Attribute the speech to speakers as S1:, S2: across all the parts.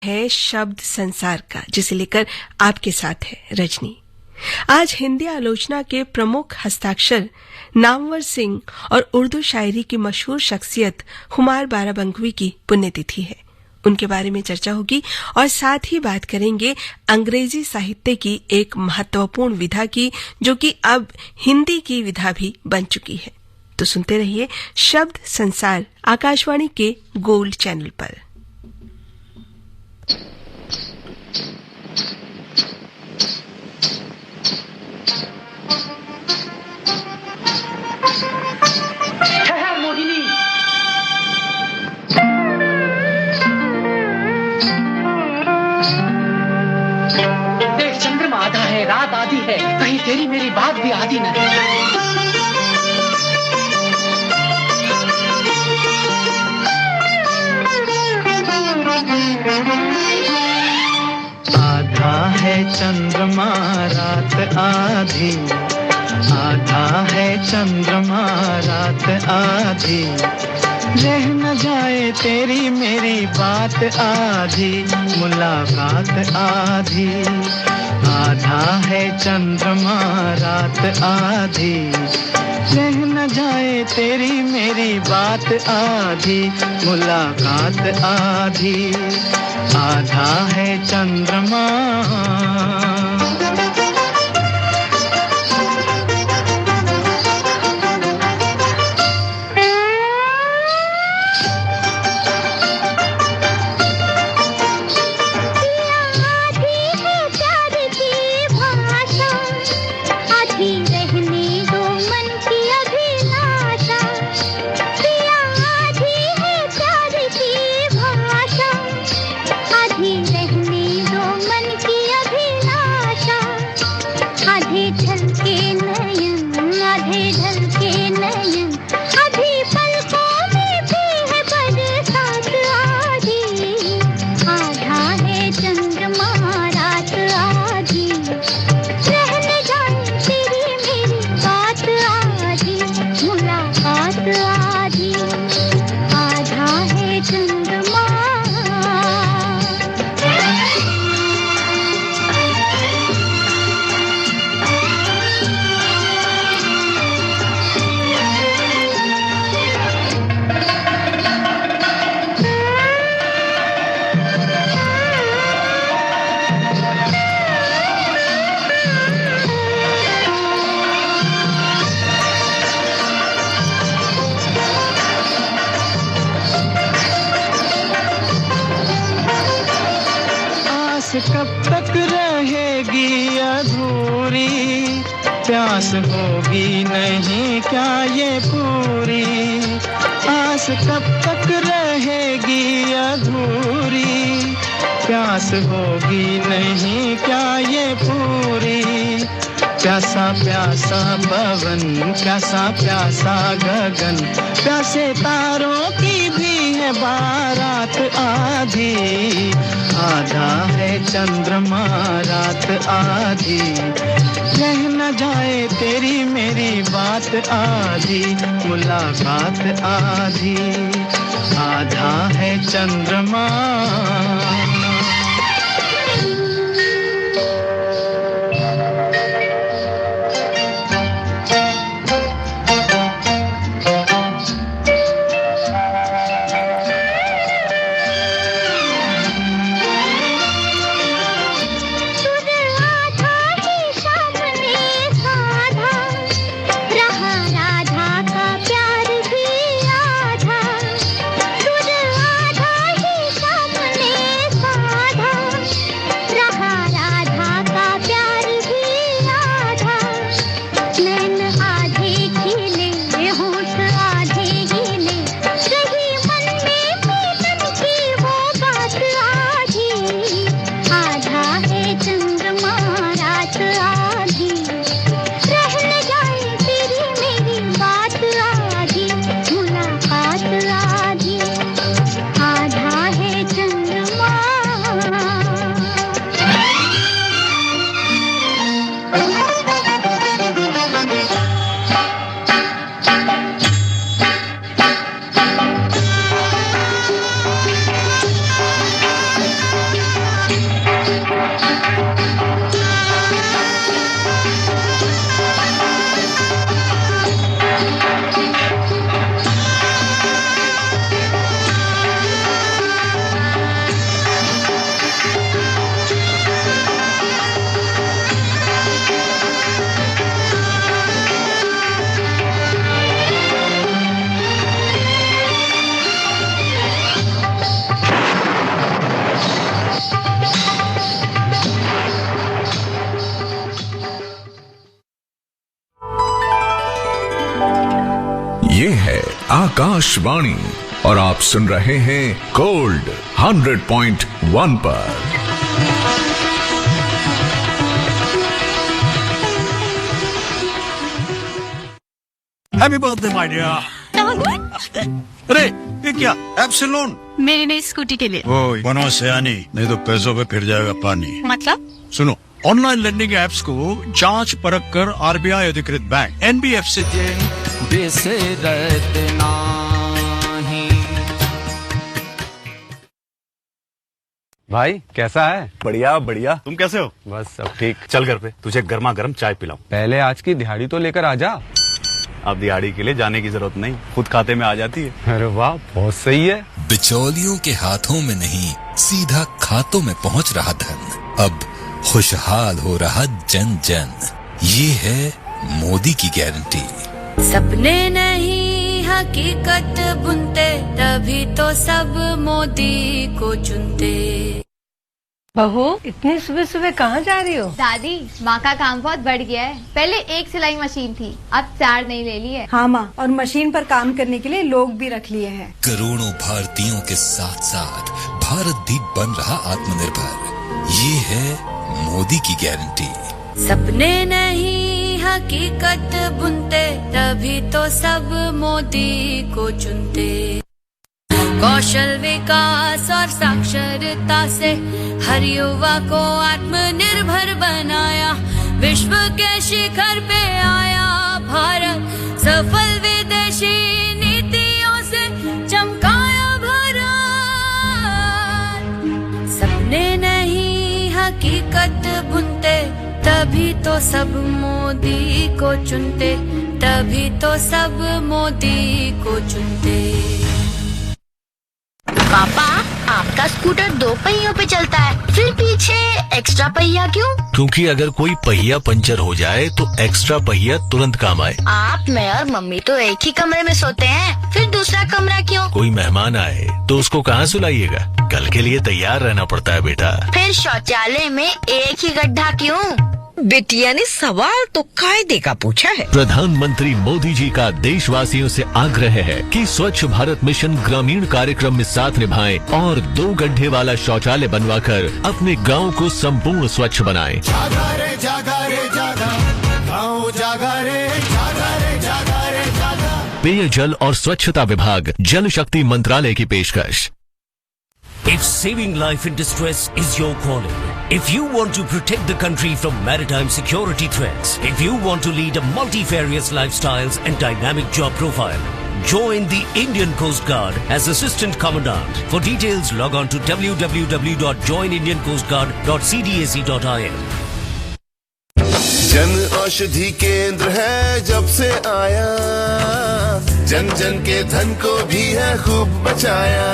S1: है शब्द संसार का, जिसे लेकर आपके साथ है रजनी। आज हिंदी आलोचना के प्रमुख हस्ताक्षर नामवर सिंह और उर्दू शायरी की मशहूर शख्सियत हुमार बाराबंकवी की पुण्यतिथि है। उनके बारे में चर्चा होगी और साथ ही बात करेंगे अंग्रेजी साहित्य की एक महत्वपूर्ण विधा की, जो कि अब हिंदी की विधा भी बन चुकी है। तो सुनते रहिए शब्द संसार आकाशवाणी के गोल्ड चैनल पर।
S2: देख चंद्रमा आधा है, रात आधी है, कहीं तेरी मेरी बात भी आधी न है।
S3: आधा है चंद्रमा रात आधी, आधा है चंद्रमा रात आधी, रह न जाए तेरी मेरी बात आधी, मुलाकात आधी। आधा है चंद्रमा रात आधी, रह न जाए तेरी मेरी बात आधी, मुलाकात आधी। आधा है चंद्रमा। कब तक रहेगी अधूरी, प्यास होगी नहीं क्या ये पूरी। आस कब तक रहेगी अधूरी, प्यास होगी नहीं क्या ये पूरी। प्यासा प्यासा पवन, प्यासा प्यासा गगन, प्यासे तारों की भी है बारात आधी। आधा है चंद्रमा रात आधी, रह न जाए तेरी मेरी बात आधी, मुलाकात आधी। आधा है चंद्रमा।
S4: आधा ही सामने आकाशवाणी और आप सुन रहे हैं गोल्ड 100.1 पर।
S5: Happy birthday my dear. अरे ये क्या ऐप से लोन?
S6: मेरी नई स्कूटी के लिए।
S5: ओए बनो सयानी, नहीं तो पैसों पे फिर जाएगा पानी।
S6: मतलब?
S5: सुनो, ऑनलाइन लैंडिंग एप्स को जांच परख कर आरबीआई अधिकृत बैंक एनबीएफसी
S7: भाई कैसा है?
S8: बढ़िया बढ़िया।
S5: तुम कैसे हो?
S7: बस सब ठीक।
S8: चल घर पे तुझे गर्मा गर्म चाय पिलाऊं।
S7: पहले आज की दिहाड़ी तो लेकर आजा।
S8: अब दिहाड़ी के लिए जाने की जरूरत नहीं, खुद खाते में आ जाती है।
S7: अरे वाह, बहुत सही है।
S9: बिचौलियों के हाथों में नहीं, सीधा खातों में पहुंच रहा धन। अब खुशहाल हो रहा जन जन। ये है मोदी की गारंटी।
S10: सपने नहीं हकीकत बुनते, तभी तो सब मोदी को चुनते।
S11: बहू, इतनी सुबह सुबह कहाँ जा रही हो?
S12: दादी, माँ का काम बहुत बढ़ गया है। पहले एक सिलाई मशीन थी, अब 4 नई ले ली है।
S11: हाँ माँ, और मशीन पर काम करने के लिए लोग भी रख लिए हैं।
S9: करोड़ों भारतीयों के साथ साथ भारत भी बन रहा आत्मनिर्भर। ये है मोदी की गारंटी।
S10: सपने नहीं हकीकत बुनते, तभी तो सब मोदी को चुनते। कौशल विकास और साक्षरता से हर युवा को आत्मनिर्भर बनाया। विश्व के शिखर पे आया भारत, सफल विदेशी नीतियों से चमकाया भारत। सपने नहीं हकीकत बुनते, तभी तो सब मोदी को चुनते, तभी तो सब मोदी को चुनते।
S12: पापा, आपका स्कूटर 2 पहियों पे चलता है, फिर पीछे एक्स्ट्रा पहिया क्यों?
S13: क्योंकि अगर कोई पहिया पंचर हो जाए तो एक्स्ट्रा पहिया तुरंत काम आए।
S12: आप, मैं और मम्मी तो एक ही कमरे में सोते हैं, फिर दूसरा कमरा क्यों?
S13: कोई मेहमान आए तो उसको कहाँ सुलाइएगा? कल के लिए तैयार रहना पड़ता है बेटा।
S12: फिर शौचालय में एक ही गड्ढा क्यों?
S14: बिटिया ने सवाल तो कायदे का पूछा है।
S13: प्रधानमंत्री मोदी जी का देशवासियों से आग्रह है कि स्वच्छ भारत मिशन ग्रामीण कार्यक्रम में साथ निभाएं और 2 गड्ढे वाला शौचालय बनवाकर अपने गांव को संपूर्ण स्वच्छ बनाएं।
S15: जागा रे जागा रे जागा, गाँव जागा रे जागा रे जागा रे जागा।
S13: पेयजल और स्वच्छता विभाग, जल शक्ति मंत्रालय की पेशकश।
S16: If saving life in distress is your calling, if you want to protect the country from maritime security threats, if you want to lead a multifarious lifestyles and dynamic job profile, join the Indian Coast Guard as Assistant Commandant. For details, log on to www.joinindiancoastguard.cdac.in.
S17: Jan Aushadhi केंद्र है जब से आया, जन जन के धन को भी है खूब बचाया।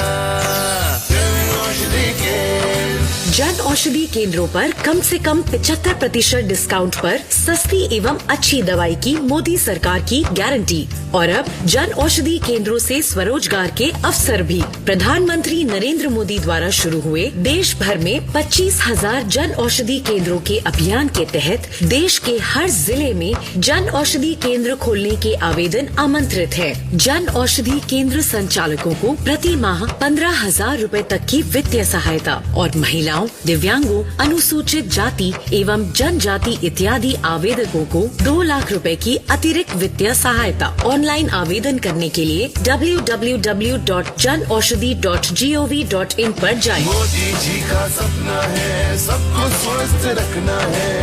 S14: जन औषधि केंद्रों पर कम से कम 75% डिस्काउंट पर सस्ती एवं अच्छी दवाई की मोदी सरकार की गारंटी। और अब जन औषधि केंद्रों से स्वरोजगार के अवसर भी। प्रधानमंत्री नरेंद्र मोदी द्वारा शुरू हुए देश भर में 25,000 जन औषधि केंद्रों के अभियान के तहत देश के हर जिले में जन औषधि केंद्र खोलने के आवेदन आमंत्रित है। जन औषधि केंद्र संचालकों को प्रति माह 15,000 रूपए तक की वित्तीय सहायता और महिलाओं, दिव्यांगों, अनुसूचित जाति एवं जनजाति इत्यादि आवेदकों को 2 लाख रुपए की अतिरिक्त वित्तीय सहायता। ऑनलाइन आवेदन करने के लिए www.janaushadhi.gov.in पर जाएं।
S17: मोदी जी का सपना है सबको स्वस्थ रखना है।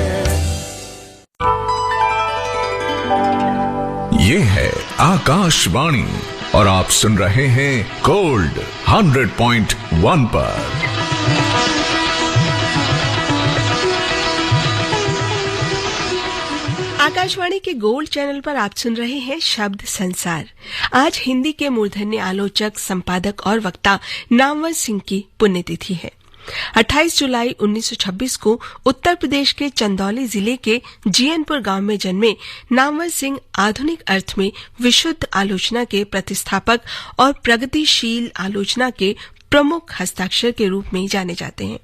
S4: ये है आकाशवाणी और आप सुन रहे हैं गोल्ड 100.1 पर।
S1: आकाशवाणी के गोल्ड चैनल पर आप सुन रहे हैं शब्द संसार। आज हिंदी के मूर्धन्य आलोचक, संपादक और वक्ता नामवर सिंह की पुण्यतिथि है। 28 जुलाई 1926 को उत्तर प्रदेश के चंदौली जिले के जीयनपुर गांव में जन्मे नामवर सिंह आधुनिक अर्थ में विशुद्ध आलोचना के प्रतिस्थापक और प्रगतिशील आलोचना के प्रमुख हस्ताक्षर के रूप में जाने जाते हैं।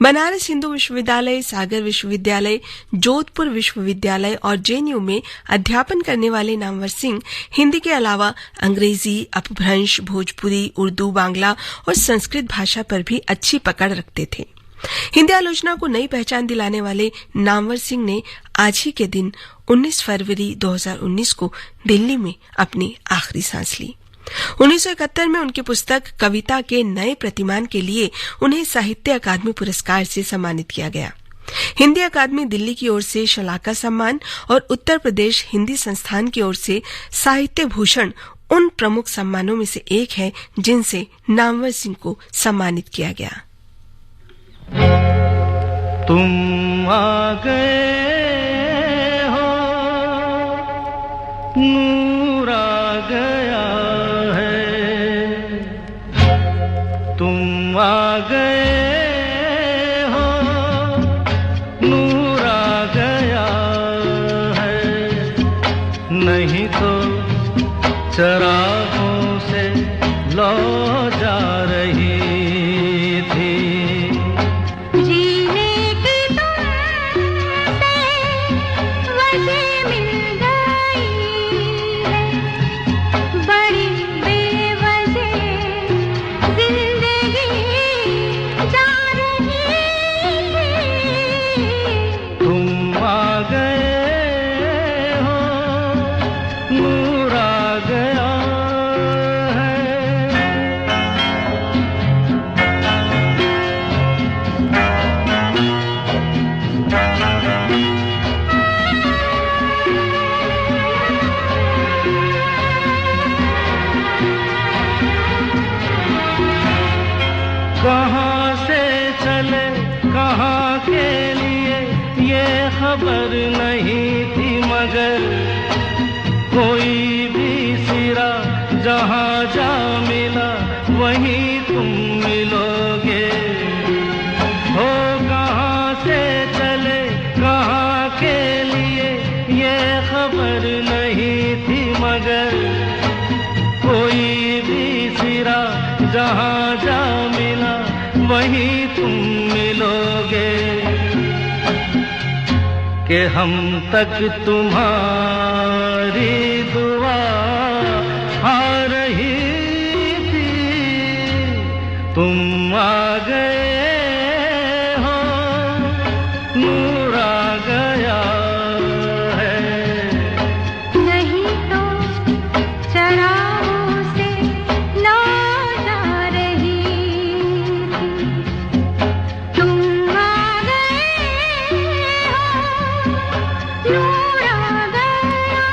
S1: बनारस हिंदू विश्वविद्यालय, सागर विश्वविद्यालय, जोधपुर विश्वविद्यालय और जेएनयू में अध्यापन करने वाले नामवर सिंह हिंदी के अलावा अंग्रेजी, अपभ्रंश, भोजपुरी, उर्दू, बांग्ला और संस्कृत भाषा पर भी अच्छी पकड़ रखते थे। हिंदी आलोचना को नई पहचान दिलाने वाले नामवर सिंह ने आज ही के दिन 19 फरवरी 2019 को दिल्ली में अपनी आखिरी सांस ली। 1971 में उनकी पुस्तक कविता के नए प्रतिमान के लिए उन्हें साहित्य अकादमी पुरस्कार से सम्मानित किया गया। हिंदी अकादमी दिल्ली की ओर से शलाका सम्मान और उत्तर प्रदेश हिंदी संस्थान की ओर से साहित्य भूषण उन प्रमुख सम्मानों में से एक है जिनसे नामवर सिंह को सम्मानित किया गया।
S3: तुम आ गए हो, नूर आ गया है, तुम आ गए हो, नूर आ गया है, नहीं तो चरागों से लौ जा रही थी। कहाँ से चले कहाँ के लिए ये खबर नहीं थी, मगर कोई भी सिरा जहाँ जा मिला वहीं तुम मिलोगे। हो कहाँ से चले कहाँ के लिए ये खबर नहीं थी, मगर कोई भी सिरा जहाँ जा मिला वहीं तुम मिलोगे। कि हम तक तुम्हारी दुआ आ रही थी, तुम आ गए हो, नूर आ गया है,
S10: नहीं तो चरागों से लौ जा रही थी, तुम आ गए हो, नूर आ गया।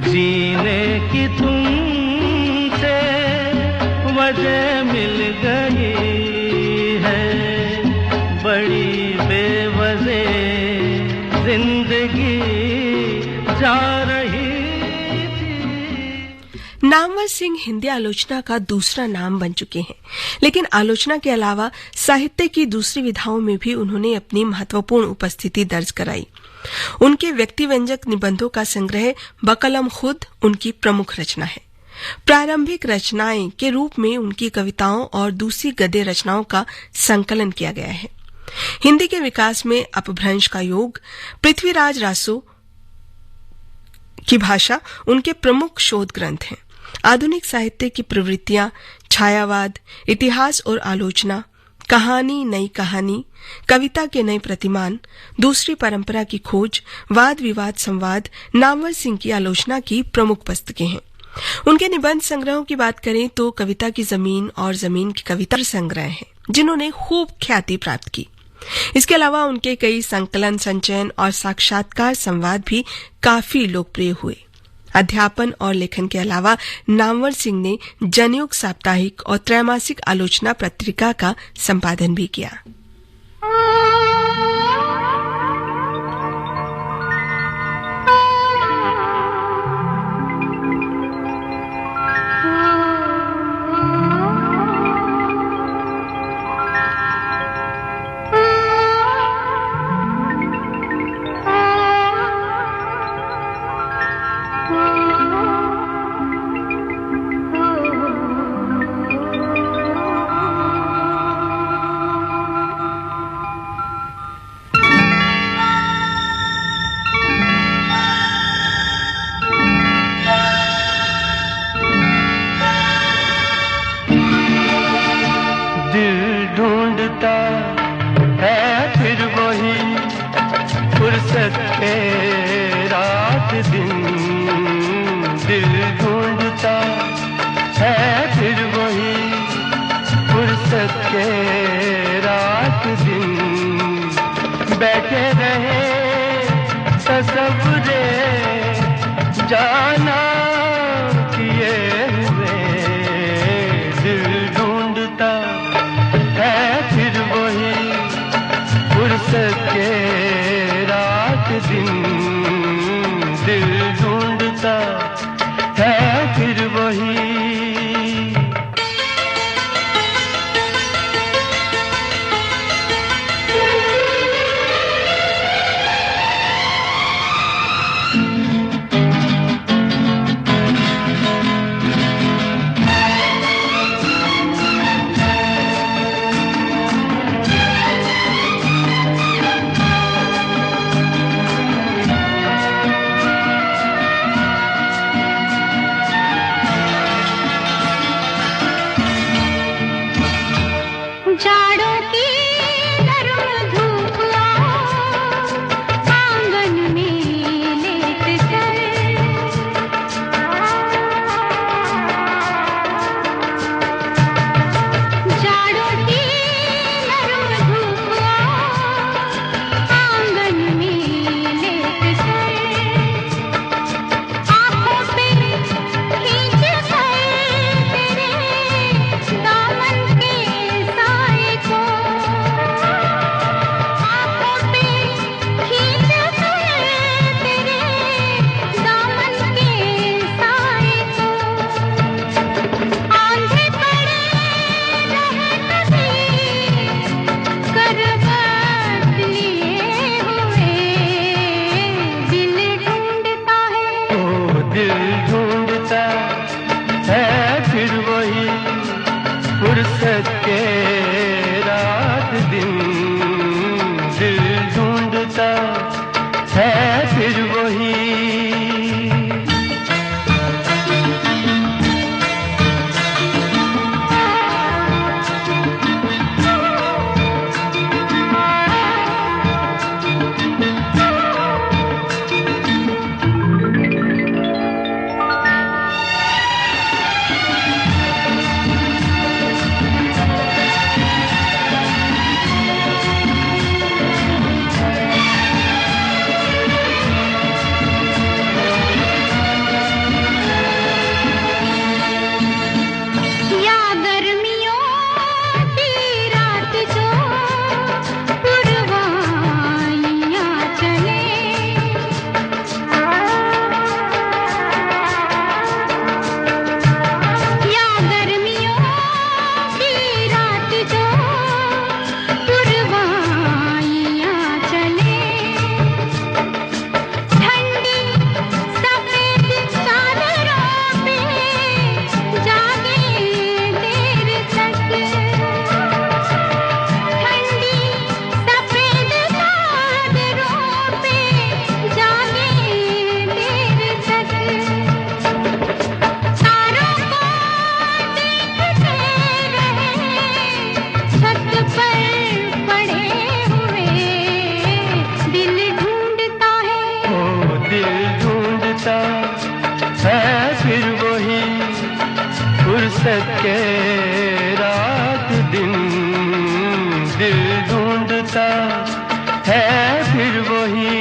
S3: जीने की तुमसे वजह मिल गई है, बड़ी बेवजह जिंदगी जा रही थी।
S1: नामवर सिंह हिंदी आलोचना का दूसरा नाम बन चुके हैं, लेकिन आलोचना के अलावा साहित्य की दूसरी विधाओं में भी उन्होंने अपनी महत्वपूर्ण उपस्थिति दर्ज कराई। उनके व्यक्ति व्यंजक निबंधों का संग्रह बकलम खुद उनकी प्रमुख रचना है। प्रारंभिक रचनाएं के रूप में उनकी कविताओं और दूसरी गद्य रचनाओं का संकलन किया गया है। हिंदी के विकास में अपभ्रंश का योग, पृथ्वीराज रासो की भाषा उनके प्रमुख शोध ग्रंथ हैं। आधुनिक साहित्य की प्रवृत्तियां छायावाद, इतिहास और आलोचना, कहानी नई कहानी, कविता के नए प्रतिमान, दूसरी परंपरा की खोज, वाद विवाद संवाद नामवर सिंह की आलोचना की प्रमुख पुस्तकें हैं। उनके निबंध संग्रहों की बात करें तो कविता की जमीन और जमीन की कविता संग्रह हैं, जिन्होंने खूब ख्याति प्राप्त की। इसके अलावा उनके कई संकलन, संचयन और साक्षात्कार संवाद भी काफी लोकप्रिय हुए। अध्यापन और लेखन के अलावा नामवर सिंह ने जनयुग साप्ताहिक और त्रैमासिक आलोचना पत्रिका का संपादन भी किया।
S3: सके रात दिन दिल ढूंढता है फिर वही।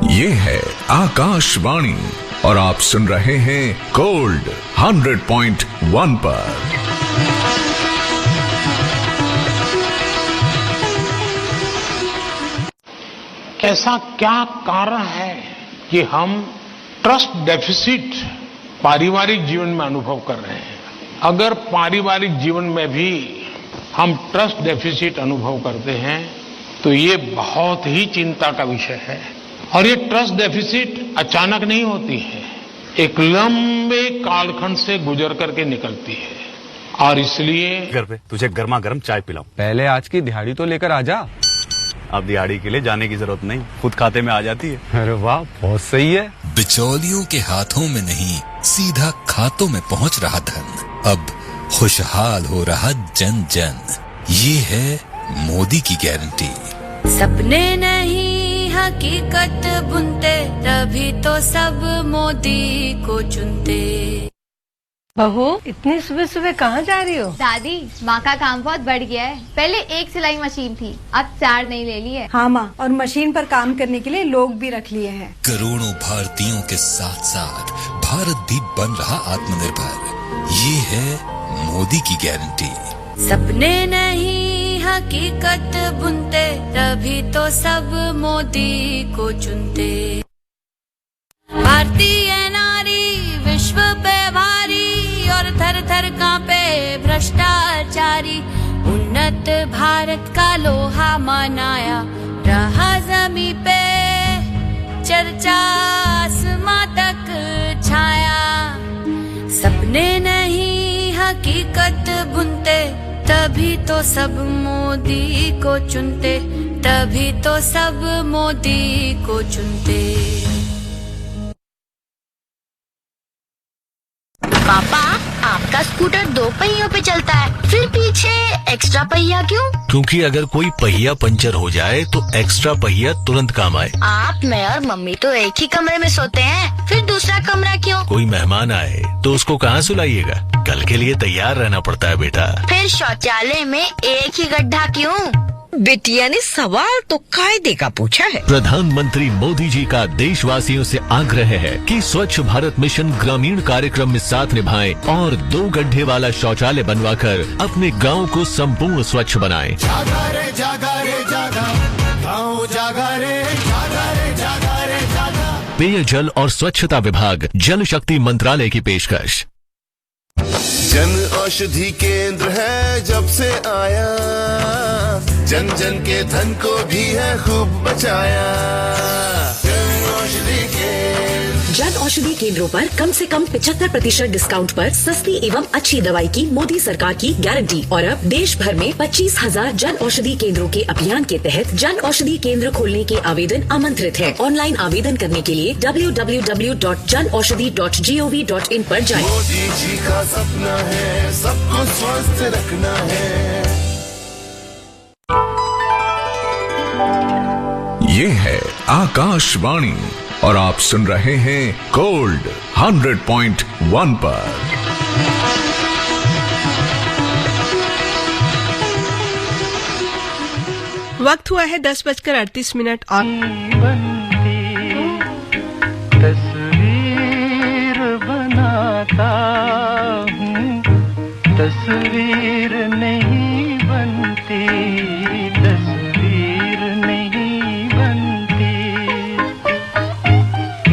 S4: ये है आकाशवाणी और आप सुन रहे हैं गोल्ड 100.1 पर।
S6: ऐसा क्या कारण है कि हम ट्रस्ट डेफिसिट पारिवारिक जीवन में अनुभव कर रहे हैं? अगर पारिवारिक जीवन में भी हम ट्रस्ट डेफिसिट अनुभव करते हैं तो ये बहुत ही चिंता का विषय है। और ये ट्रस्ट डेफिसिट अचानक नहीं होती है, एक लंबे कालखंड से गुजर करके निकलती है। और इसलिए
S8: घर पे तुझे गर्मा गर्म चाय पिलाऊं।
S7: पहले आज की दिहाड़ी तो लेकर आजा।
S8: अब दिहाड़ी के लिए जाने की जरूरत नहीं, खुद खाते में आ जाती है।
S7: अरे वाह, बहुत सही है।
S9: बिचौलियों के हाथों में नहीं, सीधा खातों में पहुंच रहा धन। अब खुशहाल हो रहा जन जन। ये है मोदी की गारंटी।
S18: सपने नहीं हकीकत बुनते, तभी तो सब मोदी को चुनते।
S11: बहू, इतनी सुबह सुबह कहाँ जा रही हो?
S19: दादी, माँ का काम बहुत बढ़ गया है। पहले एक सिलाई मशीन थी, अब 4 नई ले ली है।
S20: हाँ माँ, और मशीन पर काम करने के लिए लोग भी रख लिए हैं।
S9: करोड़ों भारतीयों के साथ साथ भारत भी बन रहा आत्मनिर्भर। ये है मोदी की गारंटी।
S18: सपने नहीं हकीकत बुनते, तभी तो सब मोदी को चुनते। भारतीय नारी विश्व पे भारी, और थर थर कांपे भ्रष्टाचारी। उन्नत भारत का लोहा मनाया, रहा जमी पे चर्चा आसमां तक छाया। सपने नहीं हकीकत बुनते, तभी तो सब मोदी को चुनते, तभी तो सब मोदी को चुनते।
S12: पापा, आपका स्कूटर 2 पहियों पे चलता है, फिर पीछे एक्स्ट्रा पहिया क्यों?
S13: क्योंकि अगर कोई पहिया पंचर हो जाए तो एक्स्ट्रा पहिया तुरंत काम आए।
S12: आप, मैं और मम्मी तो एक ही कमरे में सोते हैं, फिर दूसरा कमरा क्यों?
S13: कोई मेहमान आए तो उसको कहाँ सुलाइएगा? कल के लिए तैयार रहना पड़ता है बेटा।
S12: फिर शौचालय में एक ही गड्ढा क्यों?
S21: बिटिया ने सवाल तो कायदे का पूछा है।
S13: प्रधानमंत्री मोदी जी का देशवासियों से आग्रह है कि स्वच्छ भारत मिशन ग्रामीण कार्यक्रम में साथ निभाएं और 2 गड्ढे वाला शौचालय बनवाकर अपने गांव को संपूर्ण स्वच्छ बनाएं।
S15: जागा रे जागा रे जागा, गाँव जागा रे जागा रे जागा रे जागा।
S13: पेयजल और स्वच्छता विभाग, जल शक्ति मंत्रालय की पेशकश।
S17: जन औषधि केंद्र है जब से आया, जन जन के धन को भी है खूब बचाया। जन औषधि
S14: जन औषधि केंद्रों पर कम से कम 75% डिस्काउंट पर सस्ती एवं अच्छी दवाई की मोदी सरकार की गारंटी। और अब देश भर में 25,000 जन औषधि केंद्रों के अभियान के तहत जन औषधि केंद्र खोलने के आवेदन आमंत्रित है। ऑनलाइन आवेदन करने के लिए www.janaushadhi.gov.in पर जाएं।
S17: मोदी जी का सपना है सबको स्वस्थ रखना है।
S4: ये है आकाशवाणी और आप सुन रहे हैं गोल्ड 100.1 पर।
S1: वक्त हुआ है 10:38 और
S3: तस्वीर बनाता हूँ, तस्वीर नहीं बनती, तस्वीर नहीं बनती।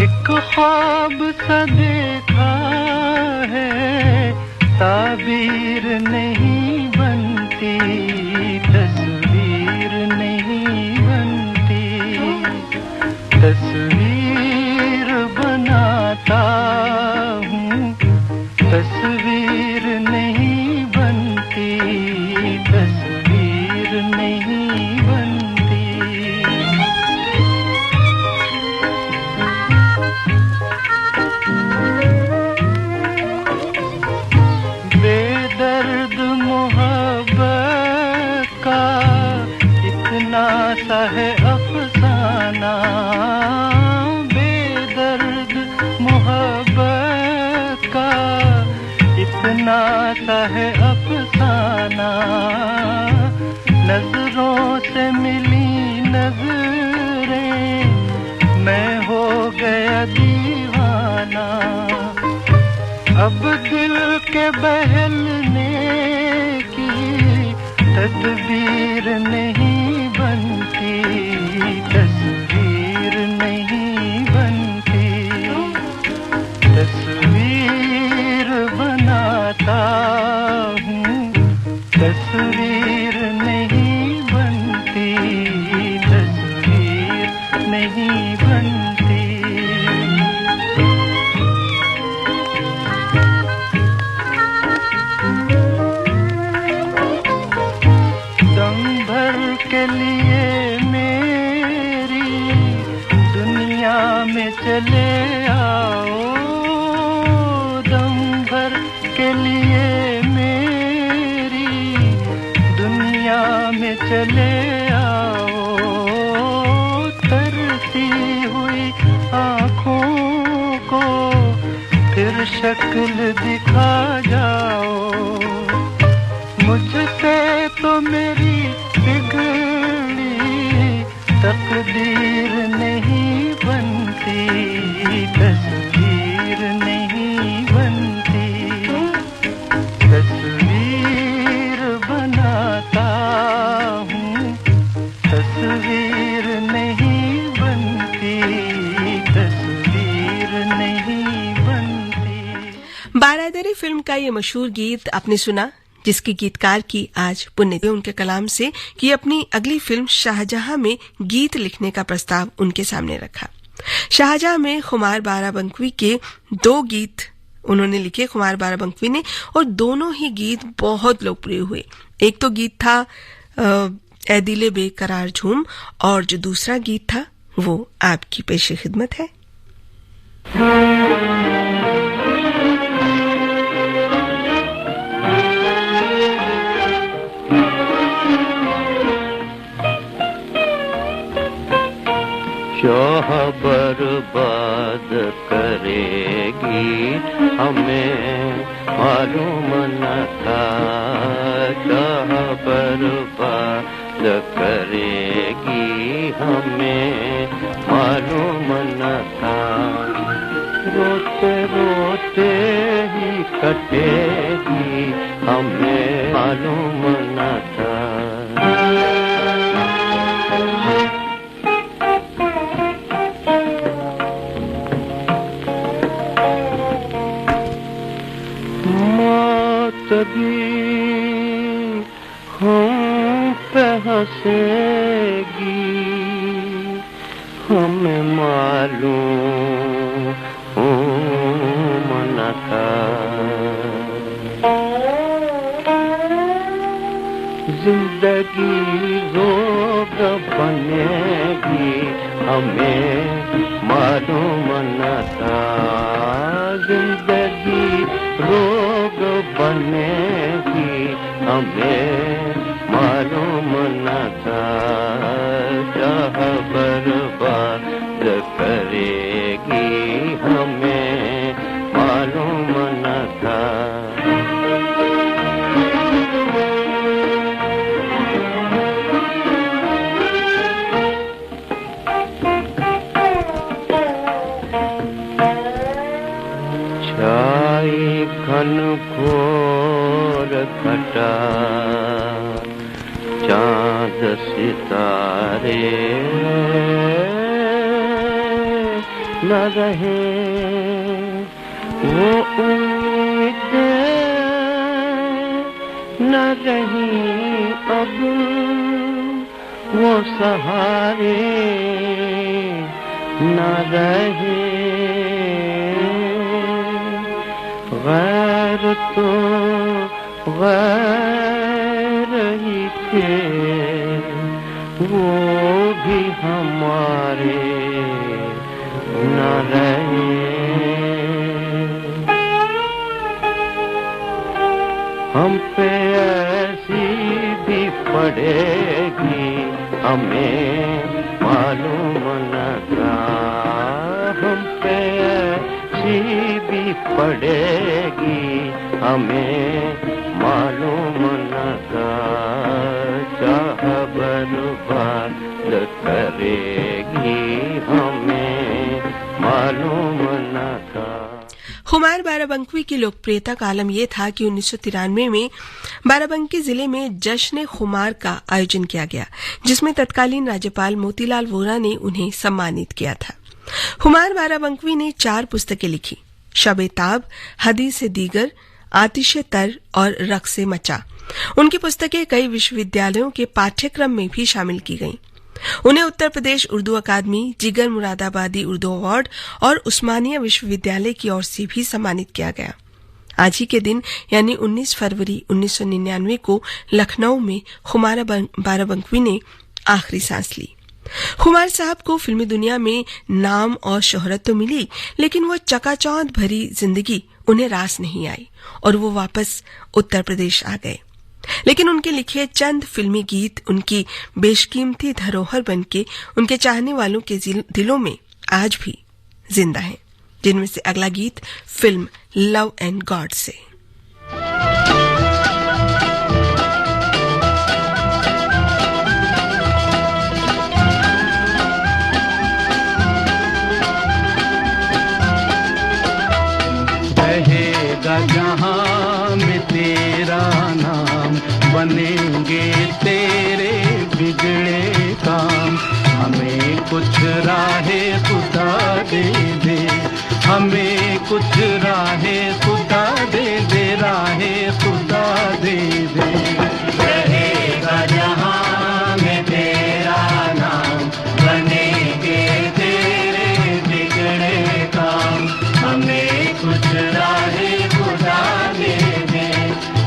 S3: एक ख्वाब सा देखा है, ताबीर नहीं बनती, तस्वीर नहीं बनती। तस्वीर बनाता हूँ, तस्वीर नहीं बनती, तस्वीर नहीं बनती। बेदर्द मोहब्बत का इतना सा है अफसाना, बेदर्द मोहब्बत का इतना सा है अफसाना। नजरों से मिली नजरें, मैं हो गया दीवाना। अब दिल के बहलने की तदबीर नहीं बनती, तस्वीर नहीं बनती। तस्वीर बनाता हूँ, तस्वीर नहीं बनती, तस्वीर नहीं बनती। दम भर के लिए मेरी दुनिया में चले आओ, दम भर के लिए मेरी दुनिया में चले आओ। तरसी हुई आँखों को फिर शक्ल दिखा जाओ। मुझसे तो मेरी बिगड़ी तकदीर नहीं बनती, तस्वीर नहीं बनती। तस्वीर बनाता हूँ, तस्वीर नहीं बनती, तस्वीर नहीं बनती।
S1: बारादरी फिल्म का ये मशहूर गीत आपने सुना, जिसकी गीतकार की आज पुण्यतिथि। उनके कलाम से कि अपनी अगली फिल्म शाहजहां में गीत लिखने का प्रस्ताव उनके सामने रखा। शाहजहां में खुमार बाराबंकी के 2 गीत उन्होंने लिखे, खुमार बाराबंकी ने, और दोनों ही गीत बहुत लोकप्रिय हुए। एक तो गीत था ए दिले बेकरार झूम, और जो दूसरा गीत था वो आपकी पेशे खिदमत है।
S3: शोह बर्बाद करेगी हमें मालूम न था, शोह बर्बाद करेगी हमें मालूम न था, रोते रोते ही कटेगी हमें मालूम न था। मौत भी हम पे हंसेगी हमें मालूम न था, जिंदगी रोग बनेगी हमें मालूम न था, जिंदगी रोग बनेगी हमें मालूम न था, चाह बर्बाद करेगी हमें मालूम न था। छाई घन घोर घटा, चांद सितारे न रहे, वो उम्मीदें न रही अब, वो सहारे न रहे, गैर तो गैर ही थे, वो भी हमारे न रहे। हम पे ऐसी भी पड़ेगी हमें मालूम न था, हम पे ऐसी भी पड़ेगी हमें मालूम न था, चाह बर्बाद करेगी हमें मालूम न था।
S1: खुमार बाराबंकी की लोकप्रियता का आलम यह था कि 1993 में बाराबंकी जिले में जश्न खुमार का आयोजन किया गया, जिसमें तत्कालीन राज्यपाल मोतीलाल वोरा ने उन्हें सम्मानित किया था। खुमार बाराबंकी ने 4 पुस्तकें लिखी, शब-ए-ताब, हदीस-ए दीगर, आतिश-ए-तर और रक्स-ए-मचा। उनकी पुस्तकें कई विश्वविद्यालयों के पाठ्यक्रम में भी शामिल की गईं। उन्हें उत्तर प्रदेश उर्दू अकादमी, जिगर मुरादाबादी उर्दू अवार्ड और उस्मानिया विश्वविद्यालय की ओर से भी सम्मानित किया गया। आज ही के दिन यानी 19 फरवरी 1999 को लखनऊ में खुमार बाराबंकी ने आखिरी सांस ली। खुमार साहब को फिल्मी दुनिया में नाम और शोहरत तो मिली, लेकिन वो चकाचौंध भरी जिंदगी उन्हें रास नहीं आई और वो वापस उत्तर प्रदेश आ गए। लेकिन उनके लिखे चंद फिल्मी गीत उनकी बेशकीमती धरोहर बनके उनके चाहने वालों के दिलों में आज भी जिंदा हैं, जिनमें से अगला गीत फिल्म लव एंड गॉड से।
S3: रहेगा जहां में तेरा नाम, बनेंगे तेरे बिगड़े काम, हमें कुछ राहे खुदा दे दे, हमें कुछ राहे खुदा दे दे, राहे खुदा दे दे। रहेगा जहां में तेरा नाम, बनेंगे तेरे बिगड़े काम, हमें कुछ राहे खुदा दे दे,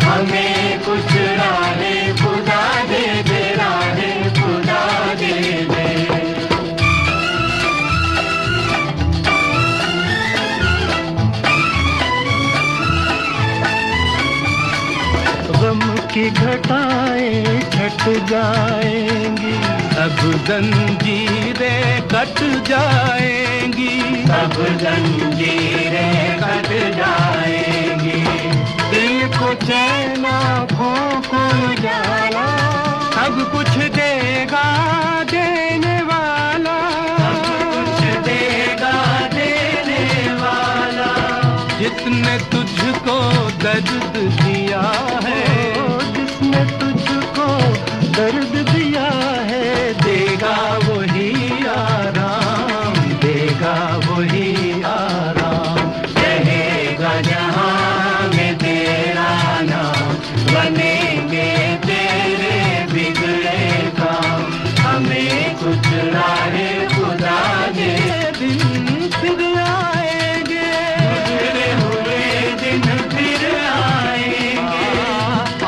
S3: हमें कुछ राहे खुदा दे दे, राहे खुदा दे दे। गम की घटाएं छट जाएंगी, अब जंजीरें कट जाएंगी, अब जंजीरें कट जाएंगी। दिल को चैन आँखों को उजाला, सब कुछ दे तुझको दर्द दिया है, जिसने तुझको दर्द दिया है, देगा वही आराम, देगा वही आराम। रहेगा जहां में तेरा नाम, बनेंगे तेरे बिगड़े काम, हमें कुछ राहे खुदा दे, दिन फिर आएंगे, गुजरे हुए दिन फिर आएंगे।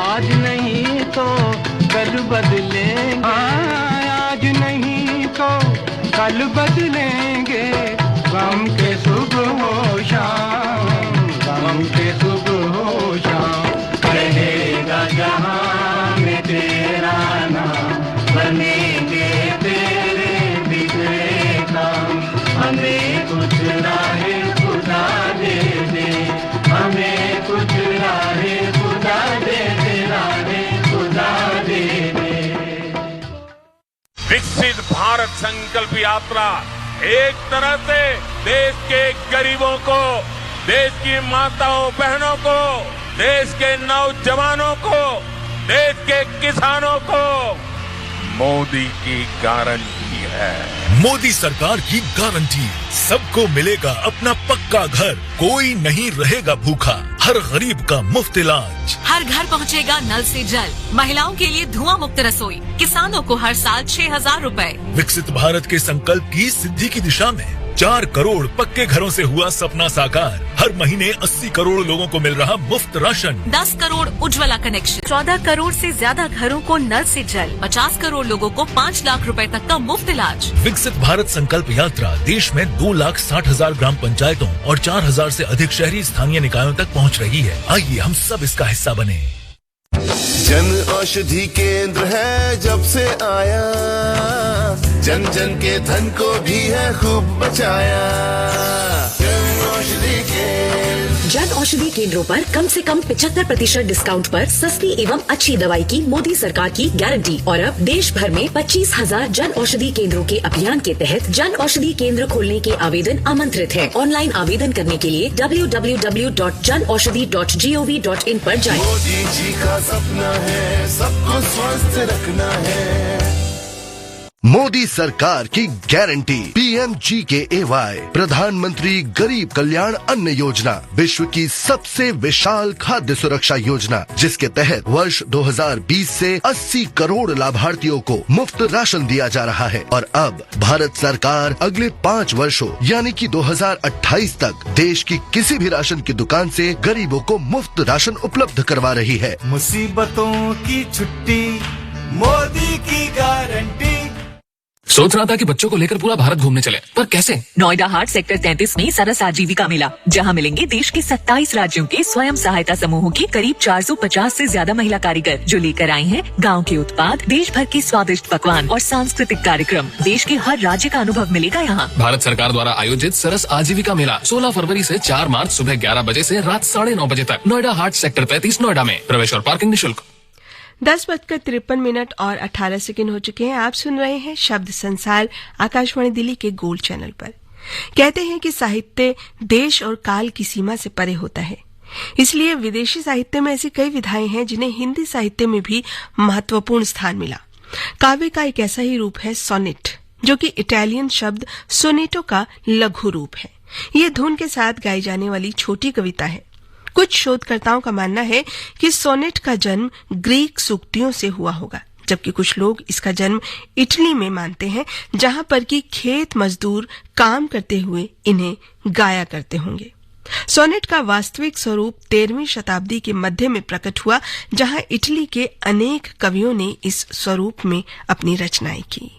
S3: आज नहीं तो कल बदलेंगे, आज नहीं तो कल बदलेंगे, गम के सुबह हो शाम, गम के सुबह हो शाम। रहेगा जहां में तेरा नाम, बनेंगे तेरे बिगड़े काम, हमें कुछ राहे खुदा दे दे, हमें कुछ राहे खुदा दे दे, राहे खुदा दे दे।
S6: विकसित भारत संकल्प यात्रा एक तरह से देश के गरीबों को, देश की माताओं बहनों को, देश के नौजवानों को, देश के किसानों को मोदी की गारंटी है।
S9: मोदी सरकार की गारंटी, सबको मिलेगा अपना पक्का घर, कोई नहीं रहेगा भूखा, हर गरीब का मुफ्त इलाज,
S2: हर घर पहुंचेगा नल से जल, महिलाओं के लिए धुआं मुक्त रसोई, किसानों को हर साल 6,000 रुपए।
S9: विकसित भारत के संकल्प की सिद्धि की दिशा में 4 करोड़ पक्के घरों से हुआ सपना साकार, हर महीने 80 करोड़ लोगों को मिल रहा मुफ्त राशन,
S2: 10 करोड़ उज्ज्वला कनेक्शन, 14 करोड़ से ज्यादा घरों को नल से जल, 50 करोड़ लोगों को 5 लाख रुपए तक का मुफ्त इलाज।
S9: विकसित भारत संकल्प यात्रा देश में 2,60,000 ग्राम पंचायतों और 4,000 से अधिक शहरी स्थानीय निकायों तक पहुंच रही है। आइए हम सब इसका हिस्सा बने।
S17: जन औषधि केंद्र है जब से आया, जन जन के धन को भी है खूब बचाया। जन औषधि केंद्र,
S14: जन औषधि केंद्रों पर कम से कम 75% डिस्काउंट पर सस्ती एवं अच्छी दवाई की मोदी सरकार की गारंटी। और अब देश भर में 25,000 जन औषधि केंद्रों के अभियान के तहत जन औषधि केंद्र खोलने के आवेदन आमंत्रित है। ऑनलाइन आवेदन करने के लिए www.janaushadhi.gov.in पर जाएं।
S17: मोदी जी का सपना है सबको स्वस्थ रखना है। मोदी सरकार की गारंटी, PMGKAY, प्रधानमंत्री गरीब कल्याण अन्न योजना, विश्व की सबसे विशाल खाद्य सुरक्षा योजना, जिसके तहत वर्ष 2020 से 80 करोड़ लाभार्थियों को मुफ्त राशन दिया जा रहा है। और अब भारत सरकार अगले 5 वर्षों यानी कि 2028 तक देश की किसी भी राशन की दुकान से गरीबों को मुफ्त राशन उपलब्ध करवा रही है।
S3: मुसीबतों की छुट्टी, मोदी की गारंटी।
S22: सोच रहा था कि बच्चों को लेकर पूरा भारत घूमने चले, पर कैसे?
S2: नोएडा हाट सेक्टर 33 में सरस आजीविका मेला, जहां मिलेंगे देश के 27 राज्यों के स्वयं सहायता समूहों की करीब 450 से ज्यादा महिला कारीगर, जो लेकर आई हैं गांव के उत्पाद, देश भर के स्वादिष्ट पकवान और सांस्कृतिक कार्यक्रम। देश के हर राज्य का अनुभव मिलेगा यहाँ।
S22: भारत सरकार द्वारा आयोजित सरस आजीविका मेला 16 फरवरी से 4 मार्च सुबह 11 बजे से रात 9:30 बजे तक, नोएडा हाट सेक्टर 33 नोएडा में। प्रवेश और पार्किंग निःशुल्क।
S1: 10:53 और 18 सेकंड हो चुके हैं। आप सुन रहे हैं शब्द संसार आकाशवाणी दिल्ली के गोल्ड चैनल पर। कहते हैं कि साहित्य देश और काल की सीमा से परे होता है, इसलिए विदेशी साहित्य में ऐसी कई विधाएं हैं जिन्हें हिंदी साहित्य में भी महत्वपूर्ण स्थान मिला। काव्य का एक ऐसा ही रूप है सोनेट, जो कि इटालियन शब्द सोनेटो का लघु रूप है। ये धुन के साथ गाई जाने वाली छोटी कविता है। कुछ शोधकर्ताओं का मानना है कि सोनेट का जन्म ग्रीक सूक्तियों से हुआ होगा, जबकि कुछ लोग इसका जन्म इटली में मानते हैं, जहां पर कि खेत मजदूर काम करते हुए इन्हें गाया करते होंगे। सोनेट का वास्तविक स्वरूप 13वीं शताब्दी के मध्य में प्रकट हुआ, जहां इटली के अनेक कवियों ने इस स्वरूप में अपनी रचनाएं की।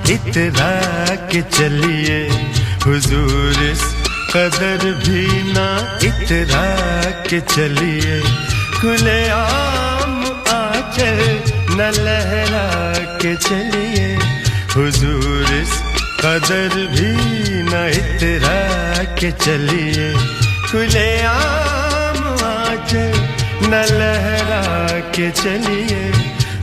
S3: इतरा के चलिए हुजूर, इस कदर भी ना इतरा के चलिए, खुले आम आंचल न लहरा के चलिए हुजूर, इस कदर भी न इतरा के चलिए, खुले आम आंचल न लहरा के चलिए,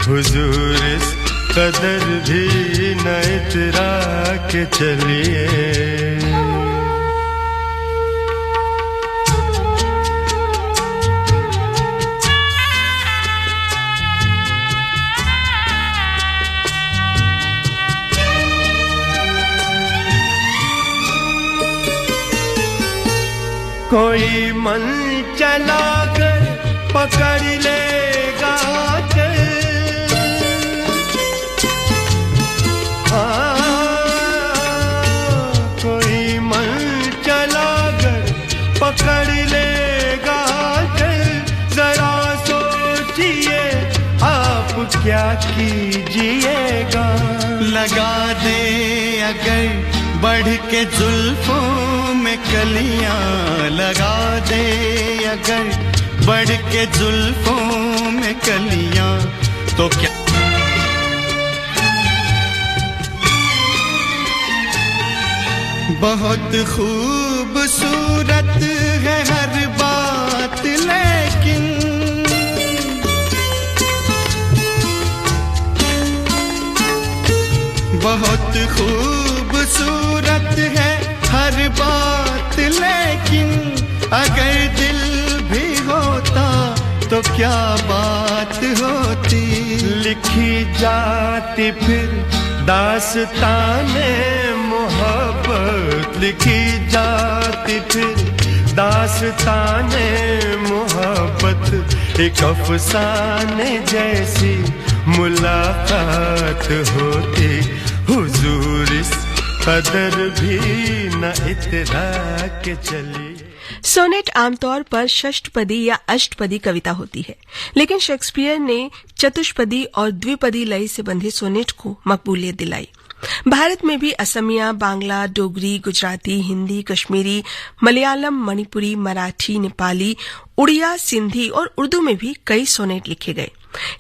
S3: हुजूर इस कदर भी न इतरा के चलिए। कोई मन चलाकर पकड़ लेगा चल, कोई मन चलाकर पकड़ लेगा चल, जरा सोचिए आप क्या कीजिएगा।
S15: लगा दे अगर बढ़ के जुल्फों में कलियां, लगा दे अगर बढ़ के जुल्फों में कलियां, तो क्या बहुत खूबसूरत है हर बात, लेकिन बहुत खूबसूरत है हर बात, लेकिन अगर दिल भी होता तो क्या बात होती।
S3: लिखी जाती फिर दास्ताने मोहब्बत, लिखी जाती फिर दास्ताने मोहब्बत, एक अफसाने जैसी मुलाकात होती, हुजूर इस कदर भी न इतरा के चलिए।
S1: सोनेट आमतौर पर षष्टपदी या अष्टपदी कविता होती है, लेकिन शेक्सपियर ने चतुष्पदी और द्विपदी लय से बंधे सोनेट को मकबूलियत दिलाई। भारत में भी असमिया, बांग्ला, डोगरी, गुजराती, हिंदी, कश्मीरी, मलयालम, मणिपुरी, मराठी, नेपाली, उड़िया, सिंधी और उर्दू में भी कई सोनेट लिखे गए।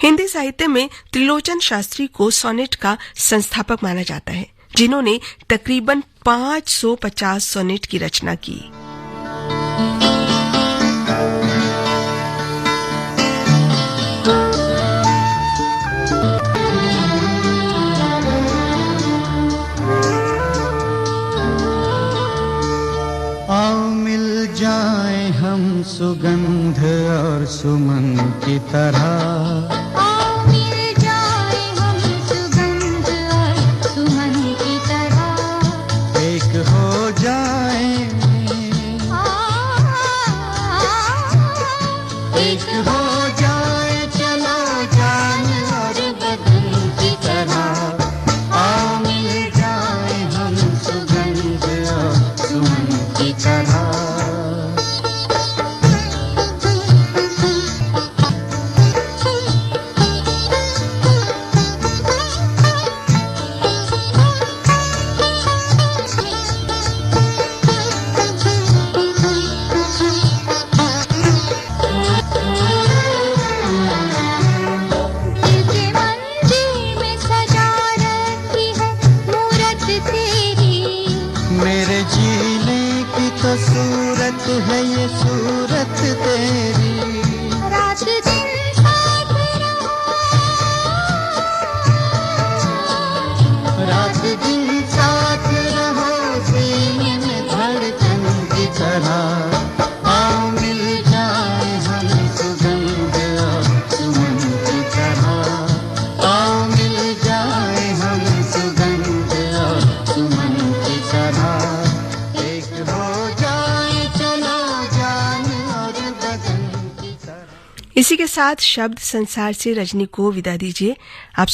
S1: हिंदी साहित्य में त्रिलोचन शास्त्री को सोनेट का संस्थापक माना जाता है, जिन्होंने तकरीबन 550 सोनेट की रचना की।
S15: आओ मिल जाए हम सुगंध और सुमन की तरह,
S10: आओ मिल जाए हम सुगंध और सुमन की तरह,
S15: एक हो जाए, एक हो जाए चलो जान और बदन की तरह। आओ मिल जाए हम सुगंध और सुमन की तरह। मेरे जीने की तो सूरत है ये सूरत तेरी,
S10: रात दिन साथ रहो,
S15: रात दिन साथ रहो सीने में धड़कन की तरह। आओ मिल जाए हम सुगंध और सुमन की तरह, आओ मिल जाए हम सुगंध और सुमन की तरह, एक हो जाए चलो जान और बदन की तरह।
S1: इसी के साथ शब्द संसार से रजनी को विदा दीजिए। आप